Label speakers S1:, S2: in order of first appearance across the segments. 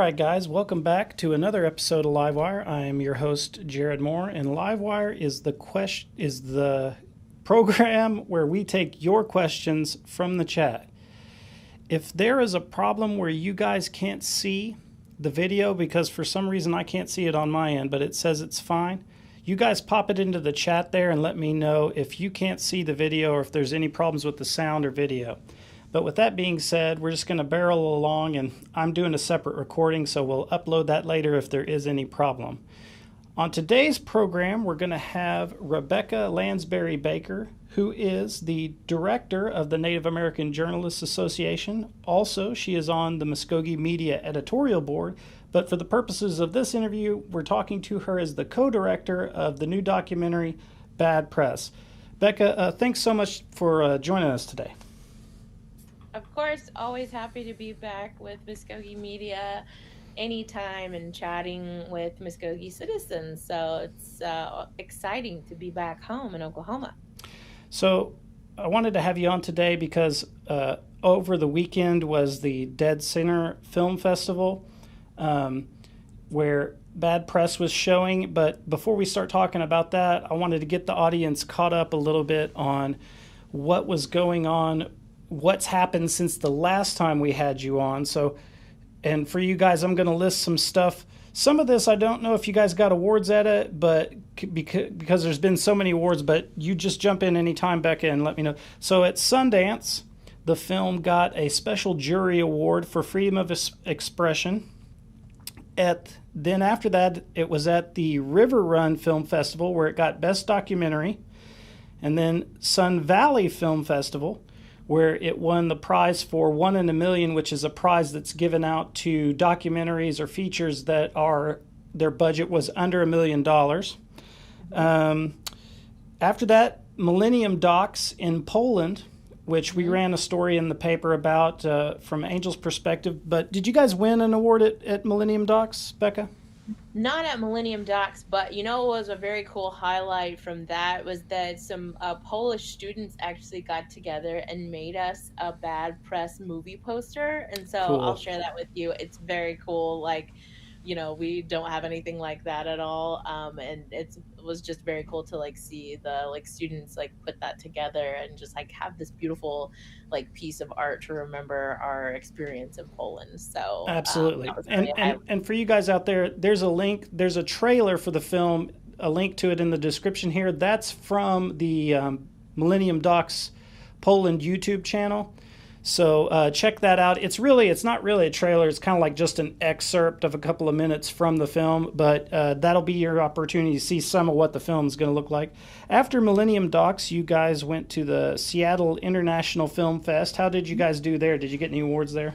S1: right, guys, welcome back to another episode of Live Wire. I am your host, Jared Moore, and Live Wire is the program where we take your questions from the chat. If there is a problem where you guys can't see the video, because for some reason I can't see it on my end, but it says it's fine, you guys pop it into the chat there and let me know if you can't see the video or if there's any problems with the sound or video. But with that being said, we're just going to barrel along, and I'm doing a separate recording, so we'll upload that later if there is any problem. On today's program, we're going to have Rebecca Landsberry-Baker, who is the director of the Native American Journalists Association. Also, she is on the Mvskoke Media editorial board, but for the purposes of this interview, we're talking to her as the co-director of the new documentary, Bad Press. Becca, thanks so much for joining us today.
S2: Of course, always happy to be back with Mvskoke Media anytime and chatting with Mvskoke citizens. So it's exciting to be back home in Oklahoma.
S1: So I wanted to have you on today because over the weekend was the deadCenter Film Festival where Bad Press was showing. But before we start talking about that, I wanted to get the audience caught up a little bit on what was going on, what's happened since the last time we had you on. So, and for you guys, I'm going to list some stuff. Some of this, I don't know if you guys got awards at it, but because there's been so many awards, but you just jump in anytime, Becca, and let me know. So at Sundance, the film got a special jury award for freedom of expression. Then after that, it was at the River Run Film Festival where it got Best Documentary. And then Sun Valley Film Festival, where it won the prize for One in a Million, which is a prize that's given out to documentaries or features that their budget was under $1 million. After that, Millennium Docs in Poland, which we ran a story in the paper about from Angel's perspective. But did you guys win an award at Millennium Docs, Becca?
S2: Not at Millennium Docs, but what was a very cool highlight from that was that some Polish students actually got together and made us a Bad Press movie poster. And so
S1: Cool.
S2: I'll share that with you. It's very cool. We don't have anything like that at all. And it was just very cool to see the students put that together and just have this beautiful piece of art to remember our experience in Poland. So
S1: Absolutely.
S2: Really
S1: And for you guys out there, there's a link, there's a trailer for the film, a link to it in the description here. That's from the Millennium Docs Poland YouTube channel. So check that out. It's not really a trailer. It's kind of just an excerpt of a couple of minutes from the film, but that'll be your opportunity to see some of what the film is going to look like. After Millennium Docs, you guys went to the Seattle International Film Fest. How did you guys do there? Did you get any awards there?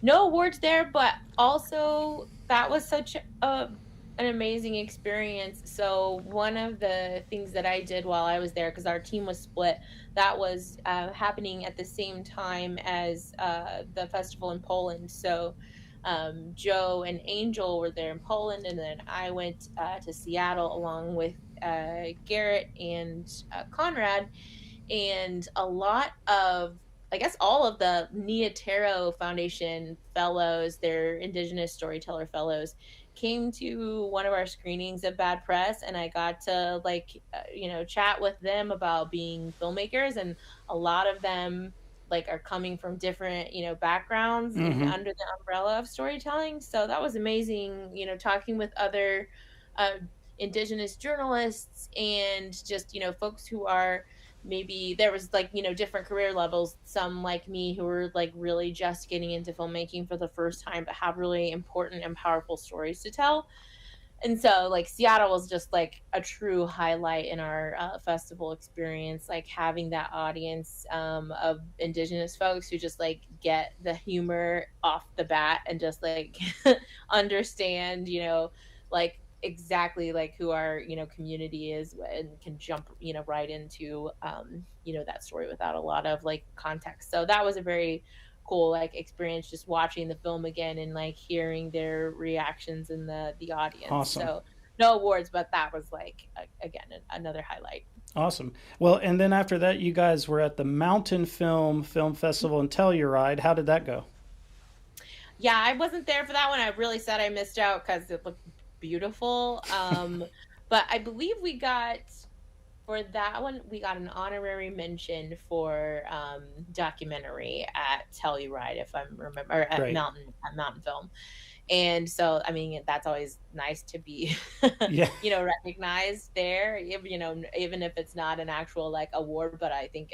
S2: No awards there, but also that was such an amazing experience. So one of the things that I did while I was there, because our team was split, that was happening at the same time as the festival in Poland. So Joe and Angel were there in Poland, and then I went to Seattle along with Garrett and Conrad, and a lot of, I guess, all of the Neotero Foundation fellows, their Indigenous Storyteller fellows, came to one of our screenings of Bad Press, and I got to chat with them about being filmmakers, and a lot of them are coming from different backgrounds and under the umbrella of storytelling. So that was amazing, talking with other Indigenous journalists and just folks who are, maybe there was different career levels, some like me who were really just getting into filmmaking for the first time but have really important and powerful stories to tell. And so Seattle was just a true highlight in our festival experience, having that audience of Indigenous folks who just get the humor off the bat and just understand exactly who our community is and can jump right into that story without a lot of context. So that was a very cool experience, just watching the film again and hearing their reactions in the audience.
S1: Awesome.
S2: So no awards, but that was again another highlight.
S1: Awesome. Well, and then after that, you guys were at the Mountain Film Festival in Telluride. How did that go?
S2: Yeah, I wasn't there for that one. I really sad I missed out because it looked beautiful. But I believe we got for that one, we got an honorary mention for documentary at Telluride, if I'm remember, or at
S1: Great.
S2: Mountain Film. And so, I mean, that's always nice to be,
S1: Yeah.
S2: recognized there. Even if it's not an actual like award, but I think,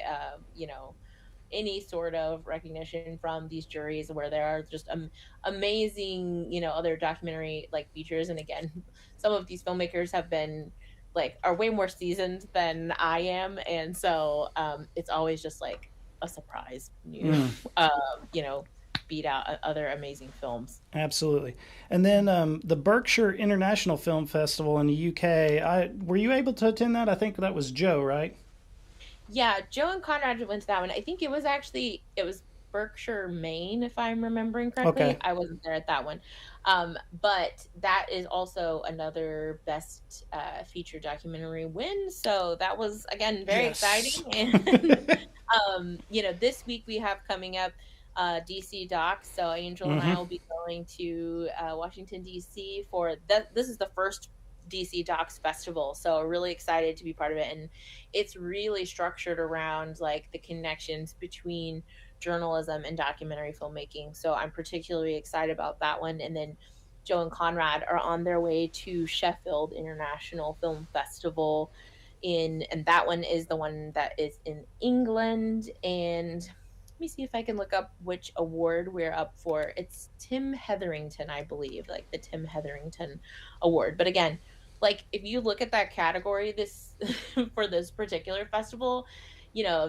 S2: any sort of recognition from these juries where there are just amazing, other documentary like features. And again, some of these filmmakers have been are way more seasoned than I am, and so it's always just like a surprise, beat out other amazing films.
S1: Absolutely. And then the Berkshire International Film Festival in the UK. Were you able to attend that? I think that was Joe, right?
S2: Yeah, Joe and Conrad went to that one. I think it was Berkshire, Maine, if I'm remembering correctly.
S1: Okay.
S2: I wasn't there at that one. But that is also another best feature documentary win. So that was, again, very exciting. And, this week we have coming up DC Docs. So Angel and I will be going to Washington, D.C. for that. This is the first DC Docs Festival, so really excited to be part of it. And it's really structured around like the connections between journalism and documentary filmmaking, so I'm particularly excited about that one. And then Joe and Conrad are on their way to Sheffield International Film Festival and that one is the one that is in England. And let me see if I can look up which award we're up for. It's Tim Hetherington, I believe, like the Tim Hetherington Award. But again, like if you look at that category this for this particular festival,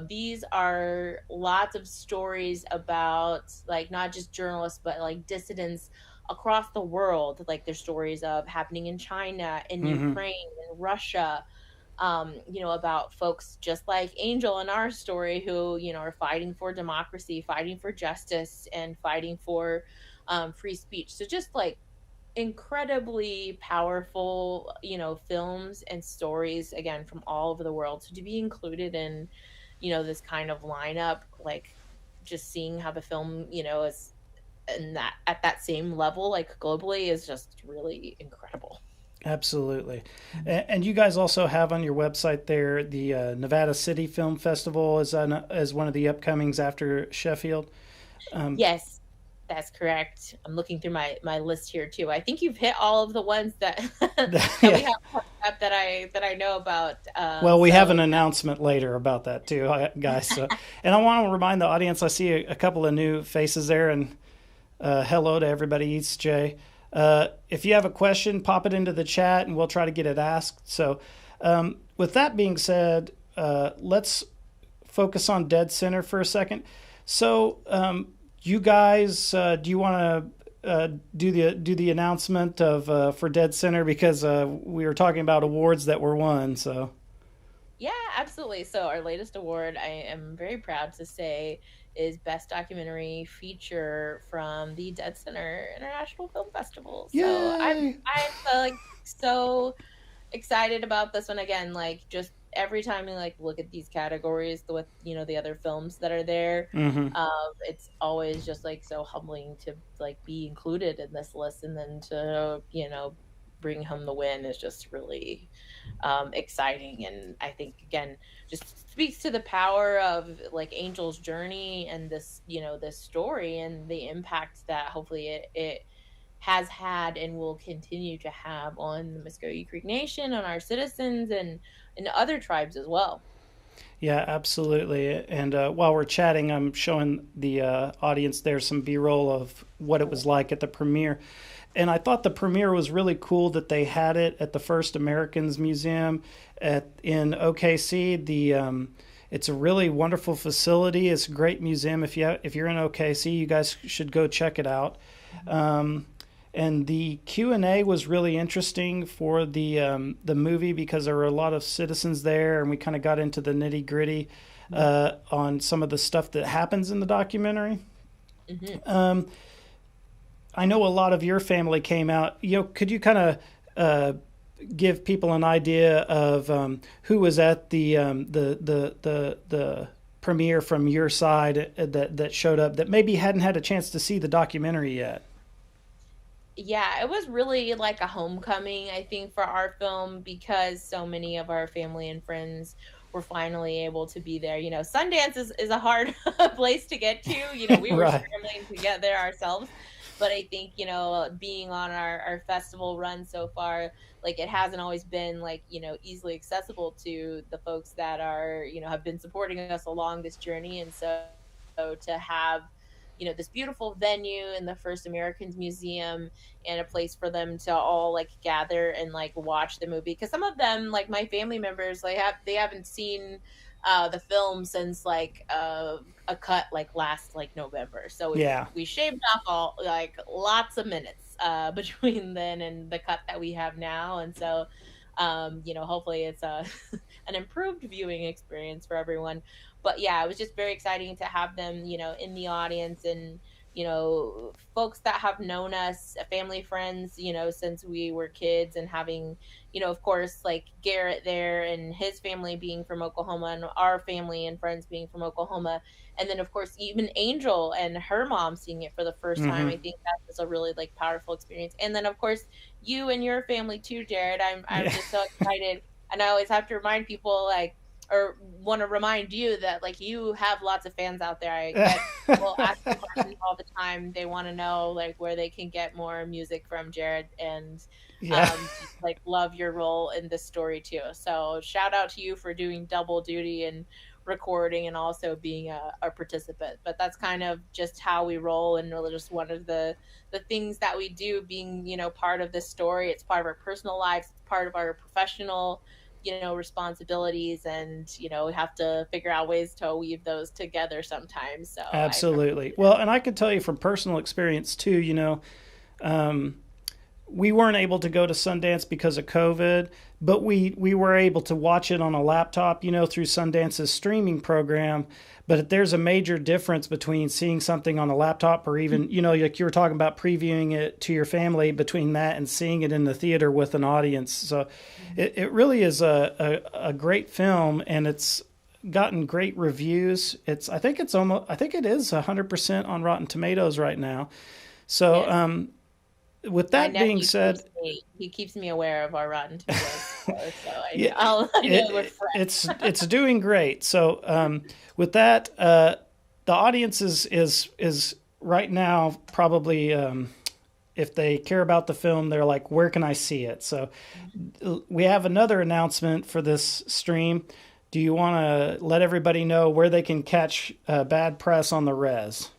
S2: these are lots of stories about like not just journalists but like dissidents across the world. Like there's stories of happening in China, in Ukraine, in Russia, about folks just like Angel in our story who, are fighting for democracy, fighting for justice, and fighting for free speech. So just like incredibly powerful, films and stories, again, from all over the world. So to be included in, this kind of lineup, like just seeing how the film, is at that same level, like globally, is just really incredible.
S1: Absolutely. And you guys also have on your website there the Nevada City Film Festival as one of the upcomings after Sheffield.
S2: Yes, that's correct. I'm looking through my list here too. I think you've hit all of the ones that we have up that I know about.
S1: Well, we have an announcement later about that too, guys. So, and I want to remind the audience, I see a couple of new faces there, and hello to everybody. Eats Jay. If you have a question, pop it into the chat and we'll try to get it asked. So with that being said, let's focus on deadCenter for a second. So you guys, do you want to do the announcement of for deadCenter, because we were talking about awards that were won. So
S2: yeah, absolutely. So our latest award, I am very proud to say, is Best Documentary Feature from the deadCenter International Film Festival.
S1: Yay!
S2: So I'm like so excited about this one. Again, like just every time we like look at these categories with the other films that are there, it's always just like so humbling to like be included in this list, and then to bring home the win is just really exciting. And I think again just speaks to the power of like Angel's journey and this this story and the impact that hopefully it has had and will continue to have on the Mvskoke Creek Nation, on our citizens, and other tribes as well.
S1: Yeah, absolutely. And while we're chatting, I'm showing the audience there some B-roll of what it was like at the premiere. And I thought the premiere was really cool that they had it at the First Americans Museum in OKC. It's a really wonderful facility. It's a great museum. If you're in OKC, you guys should go check it out. And the Q&A was really interesting for the movie, because there were a lot of citizens there, and we kind of got into the nitty-gritty on some of the stuff that happens in the documentary. I know a lot of your family came out. Could you kind of give people an idea of who was at the premiere from your side that showed up that maybe hadn't had a chance to see the documentary yet?
S2: Yeah, it was really like a homecoming, I think, for our film because so many of our family and friends were finally able to be there. You know, Sundance is a hard place to get to. You know, we were
S1: Right.
S2: scrambling to get there ourselves. But I think, you know, being on our festival run so far, like it hasn't always been like, you know, easily accessible to the folks that are, you know, have been supporting us along this journey. And so to have, you know, this beautiful venue in the First Americans Museum and a place for them to all like gather and like watch the movie, because some of them, like my family members, they haven't seen the film since like a cut like last like November. So
S1: Yeah.
S2: we shaved off all like lots of minutes between then and the cut that we have now. And so you know, hopefully it's an improved viewing experience for everyone. But yeah, it was just very exciting to have them, you know, in the audience, and you know, folks that have known us, family friends, you know, since we were kids, and having, you know, of course, like Garrett there and his family being from Oklahoma, and our family and friends being from Oklahoma. And then of course even Angel and her mom seeing it for the first time.
S1: Mm-hmm.
S2: I think that was a really like powerful experience. And then of course you and your family too, Jared. I'm
S1: Yeah.
S2: just so excited. And I always have to remind people, like, or want to remind you that like you have lots of fans out there. I get people asking questions all the time. They want to know like where they can get more music from Jared, and
S1: Yeah.
S2: just, like love your role in this story too. So shout out to you for doing double duty and recording and also being a participant. But that's kind of just how we roll, and really just one of the things that we do, being, you know, part of this story. It's part of our personal lives, it's part of our professional, you know, responsibilities, and you know, we have to figure out ways to weave those together sometimes. So I
S1: Absolutely. Well, and I could tell you from personal experience too, you know, we weren't able to go to Sundance because of COVID, but we were able to watch it on a laptop, you know, through Sundance's streaming program. But there's a major difference between seeing something on a laptop, or even, you know, like you were talking about previewing it to your family, between that and seeing it in the theater with an audience. So it really is a great film, and it's gotten great reviews. I think it is 100% on Rotten Tomatoes right now. So,
S2: Yes.
S1: with
S2: My
S1: that being
S2: nephew
S1: said,
S2: he keeps me aware of our Rotten Tomatoes scores, so
S1: yeah,
S2: I know we're fresh.
S1: it's doing great. So, with that, the audience is right now probably, if they care about the film, they're like, where can I see it? So we have another announcement for this stream. Do you want to let everybody know where they can catch Bad Press on the Res?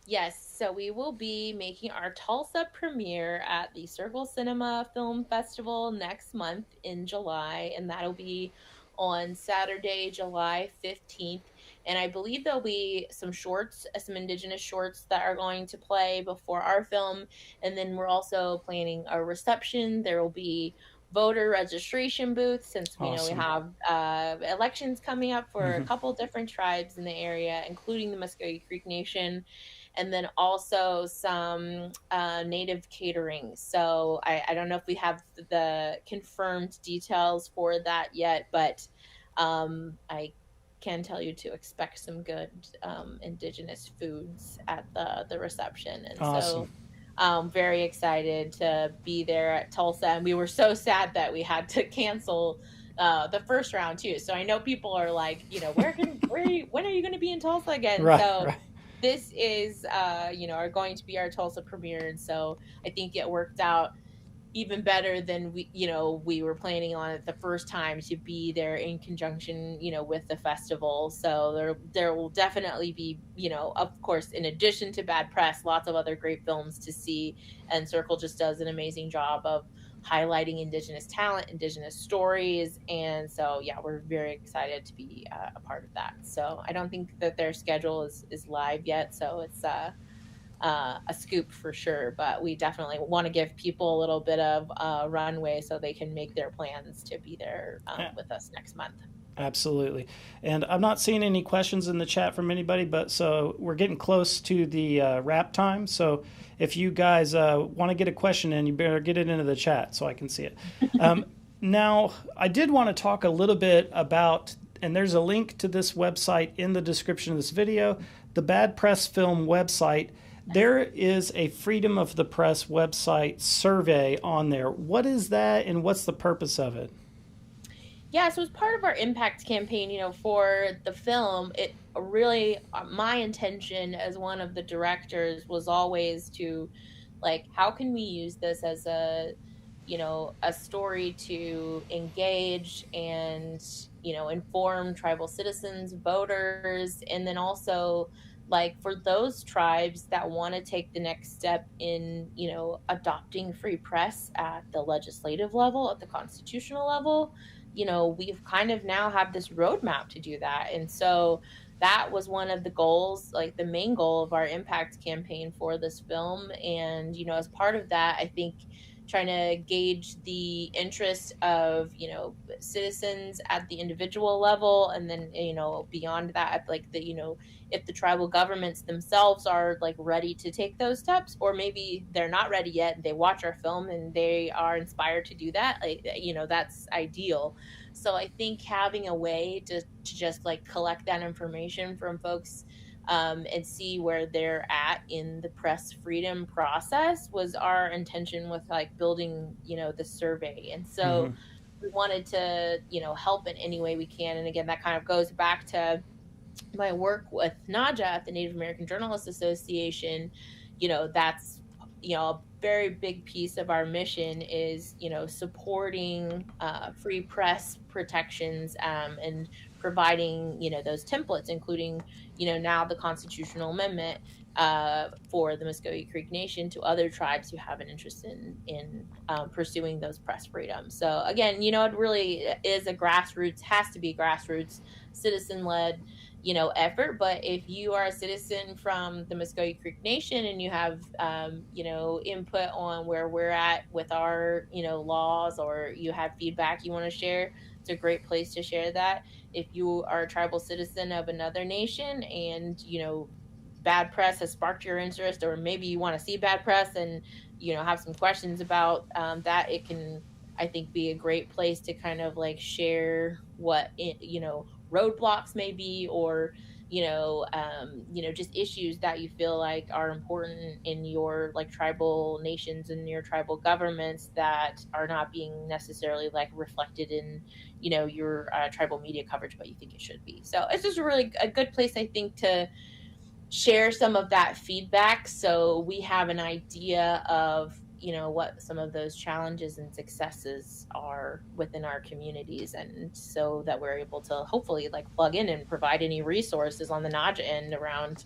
S2: Yes, so we will be making our Tulsa premiere at the Circle Cinema Film Festival next month in July, and that'll be on Saturday, July 15th. And I believe there'll be some shorts, some Indigenous shorts that are going to play before our film. And then we're also planning a reception. There will be voter registration booths, since we know we
S1: Awesome.
S2: have elections coming up for a
S1: Mm-hmm.
S2: couple different tribes in the area, including the Mvskoke Creek Nation, and then also some native catering. So I don't know if we have the confirmed details for that yet, but I can tell you to expect some good Indigenous foods at the reception. And
S1: Awesome.
S2: so very excited to be there at Tulsa. And we were so sad that we had to cancel the first round too. So I know people are like, you know, when are you going to be in Tulsa again?
S1: Right.
S2: So
S1: Right.
S2: this is, you know, are going to be our Tulsa premiere. And so I think it worked out even better than we were planning on it the first time, to be there in conjunction, you know, with the festival. So there will definitely be, you know, of course, in addition to Bad Press, lots of other great films to see. And Circle just does an amazing job of highlighting Indigenous talent, Indigenous stories. And so, yeah, we're very excited to be a part of that. So I don't think that their schedule is live yet. So it's a scoop for sure, but we definitely want to give people a little bit of runway so they can make their plans to be there with us next month.
S1: Absolutely. And I'm not seeing any questions in the chat from anybody, but so we're getting close to the wrap time. So if you guys want to get a question in, you better get it into the chat so I can see it. Now, I did want to talk a little bit about, and there's a link to this website in the description of this video, the Bad Press Film website. there is a Freedom of the Press website survey on there. What is that, and what's the purpose of it?
S2: Yeah, so as part of our impact campaign, for the film, it really, my intention as one of the directors was always to, like, how can we use this as a story to engage and, inform tribal citizens, voters, and then also, like, for those tribes that want to take the next step in, adopting free press at the legislative level, at the constitutional level, we've kind of now have this roadmap to do that. And so that was one of the goals, like the main goal of our impact campaign for this film. And, as part of that, I think trying to gauge the interest of, citizens at the individual level. And then, beyond that, like if the tribal governments themselves are like ready to take those steps, or maybe they're not ready yet, they watch our film and they are inspired to do that, like, that's ideal. So I think having a way to just like collect that information from folks, and see where they're at in the press freedom process was our intention with like building, the survey. And so we wanted to, help in any way we can. And again, that kind of goes back to my work with NAJA at the Native American Journalists Association. That's, a very big piece of our mission is, supporting free press protections, and providing, those templates, including, now the constitutional amendment for the Mvskoke Creek Nation to other tribes who have an interest in pursuing those press freedoms. So again, it really is has to be grassroots, citizen-led, effort. But if you are a citizen from the Mvskoke Creek Nation and you have, input on where we're at with our, laws, or you have feedback you want to share, it's a great place to share that. If you are a tribal citizen of another nation and, bad press has sparked your interest, or maybe you want to see bad press and, have some questions about that, it can, I think, be a great place to kind of like share what roadblocks may be, or just issues that you feel like are important in your like tribal nations and your tribal governments that are not being necessarily like reflected in your tribal media coverage, but you think it should be. So it's just really a good place, I think, to share some of that feedback, so we have an idea of what some of those challenges and successes are within our communities, and so that we're able to hopefully like plug in and provide any resources on the NAJA end around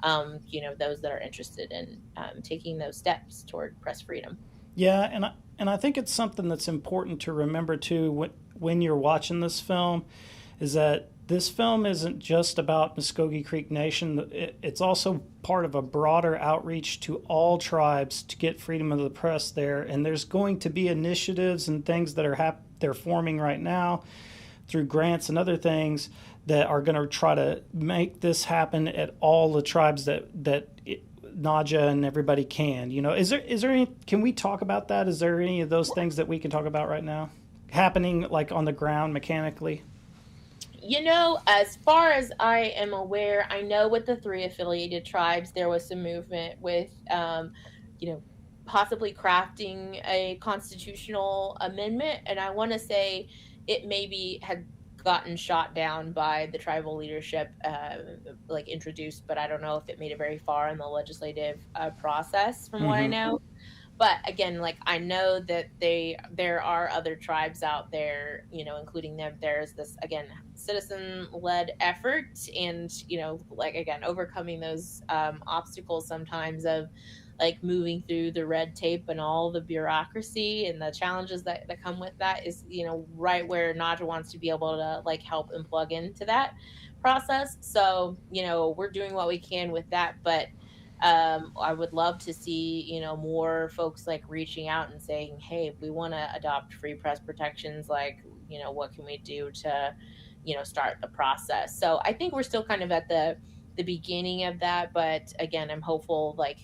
S2: those that are interested in taking those steps toward press freedom.
S1: Yeah, and I think it's something that's important to remember too when you're watching this film, is that this film isn't just about Mvskoke Creek Nation. It's also part of a broader outreach to all tribes to get freedom of the press there. And there's going to be initiatives and things that are they're forming right now through grants and other things that are going to try to make this happen at all the tribes that NAJA and everybody can. Is there any? Can we talk about that? Is there any of those things that we can talk about right now happening like on the ground mechanically?
S2: As far as I am aware, I know with the 3 affiliated tribes, there was some movement with, possibly crafting a constitutional amendment. And I want to say it maybe had gotten shot down by the tribal leadership, like introduced, but I don't know if it made it very far in the legislative process from what I know. But again, like I know that there are other tribes out there, including them. There's this, again, citizen-led effort, and like again, overcoming those obstacles sometimes of like moving through the red tape and all the bureaucracy and the challenges that come with that is right where NAJA wants to be able to like help and plug into that process. So we're doing what we can with that, but I would love to see, more folks like reaching out and saying, hey, we want to adopt free press protections. Like, what can we do to, start the process? So I think we're still kind of at the beginning of that. But again, I'm hopeful like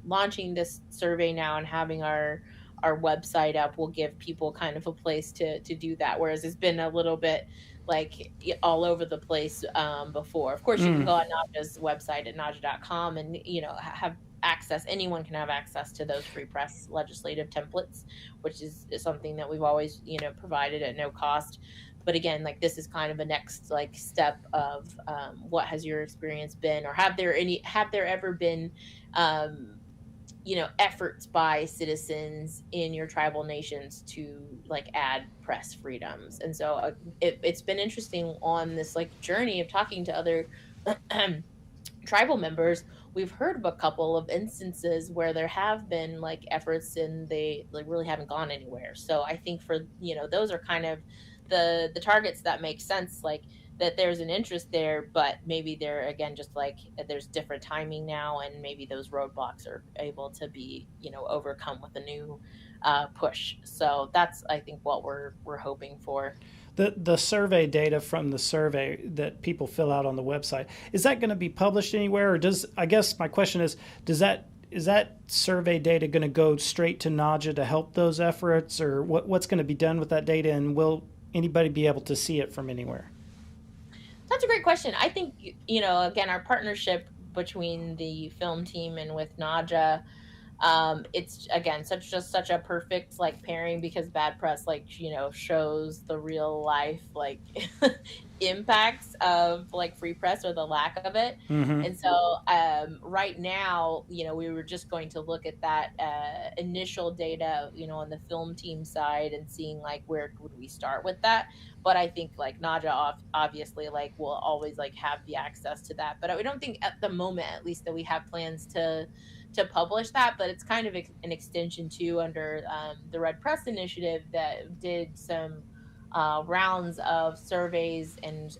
S2: launching this survey now and having our website up will give people kind of a place to do that. Whereas it's been a little bit like all over the place before. Of course, you can go on NAJA's website at naja.com and, have access, anyone can have access to those free press legislative templates, which is something that we've always, provided at no cost. But again, like this is kind of a next like step of what has your experience been, or have there ever been efforts by citizens in your tribal nations to like add press freedoms. And so it's been interesting on this like journey of talking to other tribal members. We've heard of a couple of instances where there have been like efforts and they like really haven't gone anywhere. So I think for those are kind of the targets that make sense, like that there's an interest there, but maybe they're again just like there's different timing now, and maybe those roadblocks are able to be overcome with a new push. So that's I think what we're hoping for.
S1: The survey data from the survey that people fill out on the website, is that going to be published anywhere, or I guess my question is that survey data going to go straight to NAJA to help those efforts, or what's going to be done with that data, and will anybody be able to see it from anywhere?
S2: That's a great question. I think, again, our partnership between the film team and with NAJA, it's again such a perfect like pairing, because bad press like shows the real life like impacts of like free press or the lack of it.
S1: Mm-hmm.
S2: And so right now we were just going to look at that initial data on the film team side and seeing like where would we start with that. But I think like NAJA obviously like will always like have the access to that, but we don't think at the moment at least that we have plans to publish that. But it's kind of an extension too under the Red Press Initiative that did some rounds of surveys, and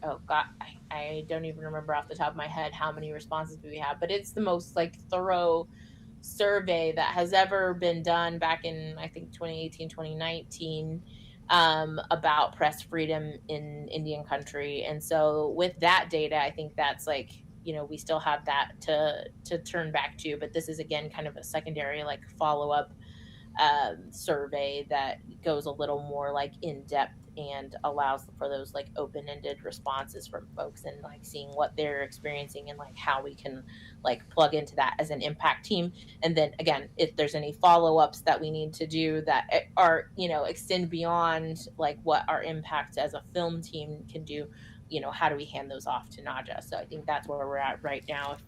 S2: I don't even remember off the top of my head how many responses we have, but it's the most like thorough survey that has ever been done back in I think 2018 2019 about press freedom in Indian country. And so with that data, I think that's like we still have that to turn back to, but this is again kind of a secondary like follow-up survey that goes a little more like in depth and allows for those like open-ended responses from folks, and like seeing what they're experiencing and like how we can like plug into that as an impact team. And then again, if there's any follow-ups that we need to do that are extend beyond like what our impact as a film team can do, how do we hand those off to NAJA? So I think that's where we're at right now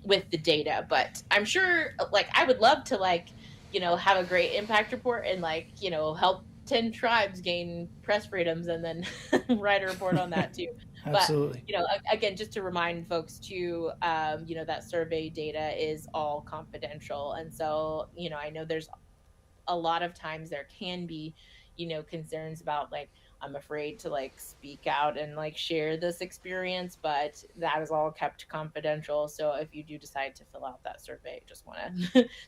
S2: with the data. But I'm sure like I would love to like have a great impact report and like help 10 tribes gain press freedoms and then write a report on that too.
S1: Absolutely.
S2: But again, just to remind folks too, that survey data is all confidential. And so I know there's a lot of times there can be concerns about like I'm afraid to like speak out and like share this experience, but that is all kept confidential. So if you do decide to fill out that survey, just want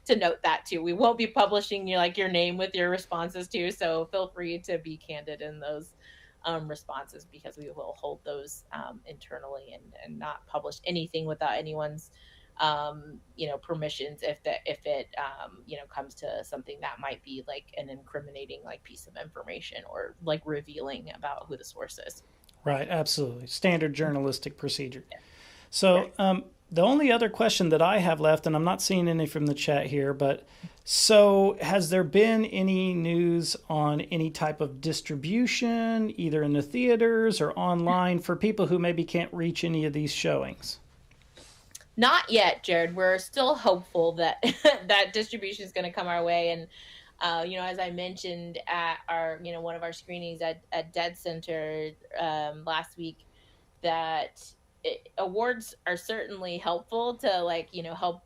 S2: to note that too. We won't be publishing your name with your responses too. So feel free to be candid in those responses, because we will hold those internally and not publish anything without anyone's permissions if it comes to something that might be like an incriminating like piece of information or like revealing about who the source is.
S1: Right, absolutely. Standard journalistic procedure. Yeah. So the only other question that I have left, and I'm not seeing any from the chat here, but so has there been any news on any type of distribution, either in the theaters or online, for people who maybe can't reach any of these showings?
S2: Not yet, Jared. We're still hopeful that that distribution is going to come our way. And, as I mentioned at our, one of our screenings at deadCenter last week, that awards are certainly helpful to like, help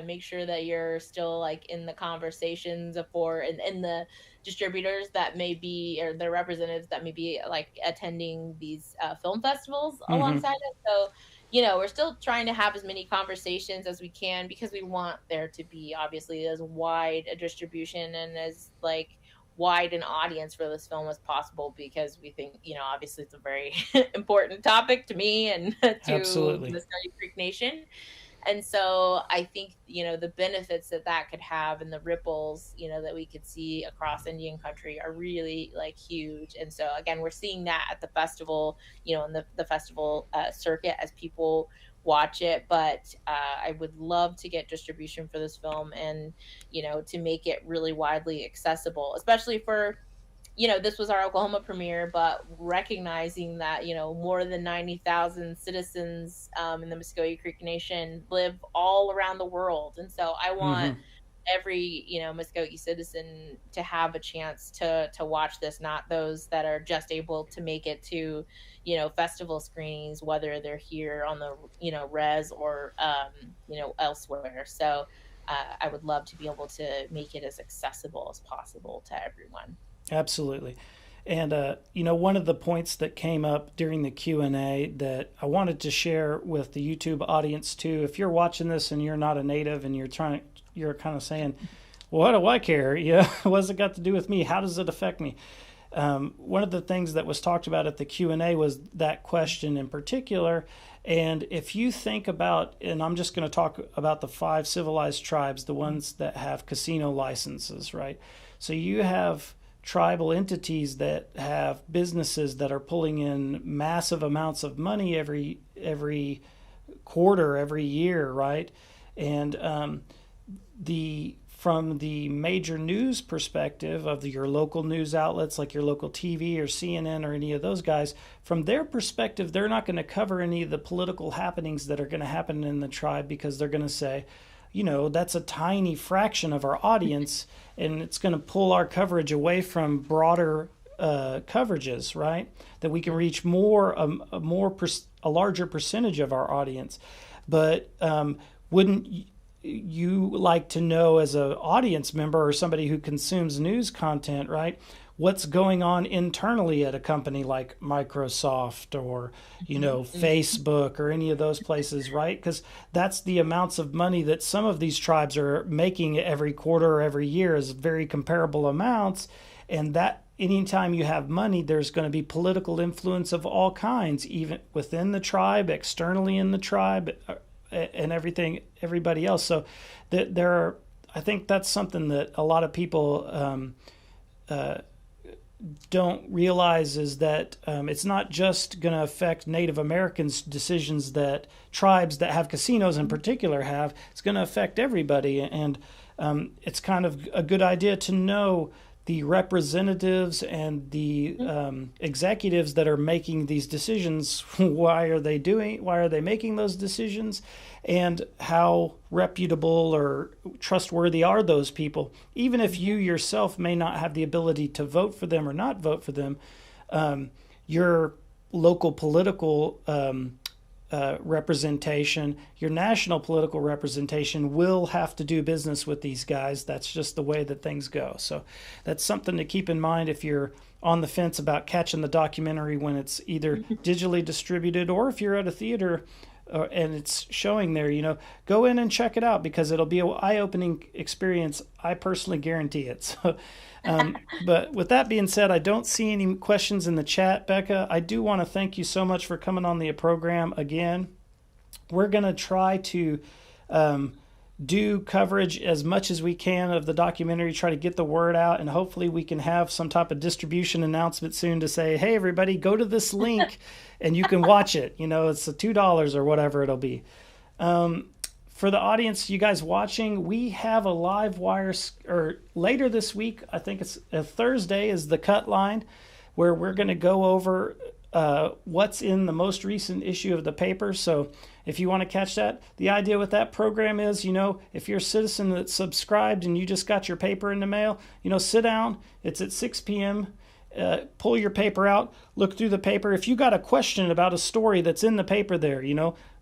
S2: make sure that you're still like in the conversations for and the distributors that may be, or the representatives that may be like attending these film festivals alongside us. So, we're still trying to have as many conversations as we can, because we want there to be obviously as wide a distribution and as like wide an audience for this film as possible, because we think, obviously it's a very important topic to me and to
S1: Absolutely.
S2: the Study Creek Nation. And so I think, the benefits that could have and the ripples, that we could see across Indian country are really like huge. And so again, we're seeing that at the festival, in the festival circuit as people watch it. But I would love to get distribution for this film and, to make it really widely accessible, especially for, this was our Oklahoma premiere, but recognizing that, more than 90,000 citizens in the Mvskoke Creek Nation live all around the world. And so I want every, Mvskoke citizen to have a chance to watch this, not those that are just able to make it to, festival screenings, whether they're here on the, res or, elsewhere. So I would love to be able to make it as accessible as possible to everyone.
S1: Absolutely. And, one of the points that came up during the Q&A that I wanted to share with the YouTube audience too, if you're watching this and you're not a native and you're kind of saying, well, what do I care? What's it got to do with me? How does it affect me? One of the things that was talked about at the Q&A was that question in particular. And if you think about, and I'm just going to talk about the 5 civilized tribes, the ones that have casino licenses, right? So you have tribal entities that have businesses that are pulling in massive amounts of money every quarter, every year, right? And from the major news perspective of your local news outlets like your local TV or CNN or any of those guys, from their perspective, they're not going to cover any of the political happenings that are going to happen in the tribe because they're going to say, that's a tiny fraction of our audience, and it's going to pull our coverage away from broader coverages, right? That we can reach a larger percentage of our audience. But wouldn't you like to know, as an audience member or somebody who consumes news content, right, what's going on internally at a company like Microsoft or, Facebook or any of those places, right? Because that's the amounts of money that some of these tribes are making every quarter or every year is very comparable amounts. And that anytime you have money, there's going to be political influence of all kinds, even within the tribe, externally in the tribe, and everybody else. So I think that's something that a lot of people don't realize, is that it's not just going to affect Native Americans' decisions that tribes that have casinos in particular have. It's going to affect everybody. And it's kind of a good idea to know the representatives and the executives that are making these decisions. Why are they making those decisions, and how reputable or trustworthy are those people? Even if you yourself may not have the ability to vote for them or not vote for them, your local political representation, your national political representation will have to do business with these guys. That's just the way that things go. So that's something to keep in mind if you're on the fence about catching the documentary when it's either digitally distributed, or if you're at a theater and it's showing there, go in and check it out, because it'll be an eye-opening experience. I personally guarantee it. So, but with that being said, I don't see any questions in the chat, Becca. I do want to thank you so much for coming on the program again. We're going to try to do coverage as much as we can of the documentary, try to get the word out, and hopefully we can have some type of distribution announcement soon to say, hey, everybody, go to this link and you can watch it. It's $2 or whatever it'll be. For the audience, you guys watching, we have a live wire, or later this week, I think it's a Thursday, is the cut line, where we're going to go over what's in the most recent issue of the paper. So if you want to catch that, the idea with that program is, if you're a citizen that's subscribed and you just got your paper in the mail, sit down. It's at 6 p.m. Pull your paper out, look through the paper. If you got a question about a story that's in the paper there,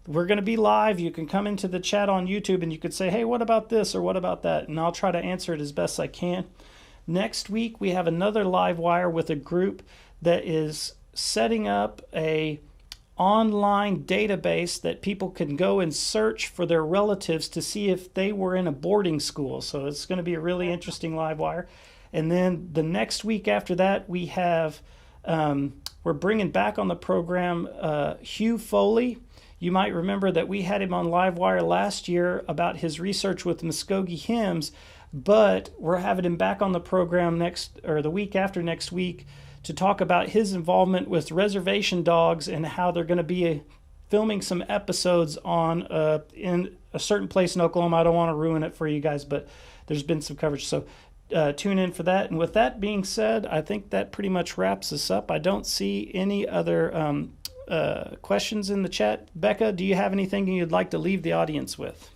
S1: we're going to be live. You can come into the chat on YouTube and you could say, hey, what about this or what about that? And I'll try to answer it as best I can. Next week, we have another live wire with a group that is setting up a online database that people can go and search for their relatives to see if they were in a boarding school. So it's going to be a really interesting live wire. And then the next week after that, we have, we're bringing back on the program Hugh Foley. You might remember that we had him on Livewire last year about his research with Mvskoke hymns, but we're having him back on the program the week after next week to talk about his involvement with reservation dogs and how they're going to be filming some episodes on in a certain place in Oklahoma. I don't want to ruin it for you guys, but there's been some coverage. So tune in for that. And with that being said, I think that pretty much wraps us up. I don't see any other questions in the chat. Becca, do you have anything you'd like to leave the audience with?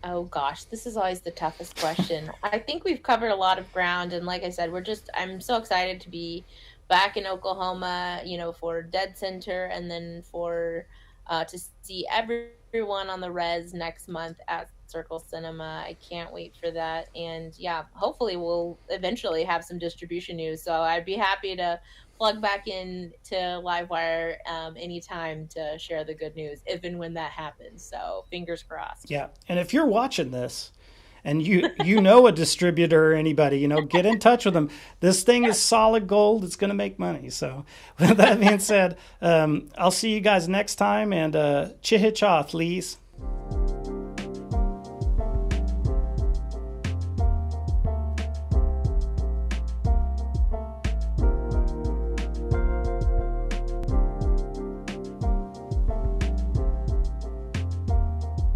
S2: Oh gosh, this is always the toughest question. I think we've covered a lot of ground, and like I said, I'm so excited to be back in Oklahoma, for deadCenter, and then for to see everyone on the res next month at Circle Cinema. I can't wait for that. And yeah, hopefully we'll eventually have some distribution news. So I'd be happy to plug back in to Livewire anytime to share the good news, if and when that happens. So fingers crossed.
S1: Yeah. And if you're watching this and you know a distributor or anybody, get in touch with them. This thing is solid gold. It's going to make money. So with that being said, I'll see you guys next time, and chihichoth, Lees.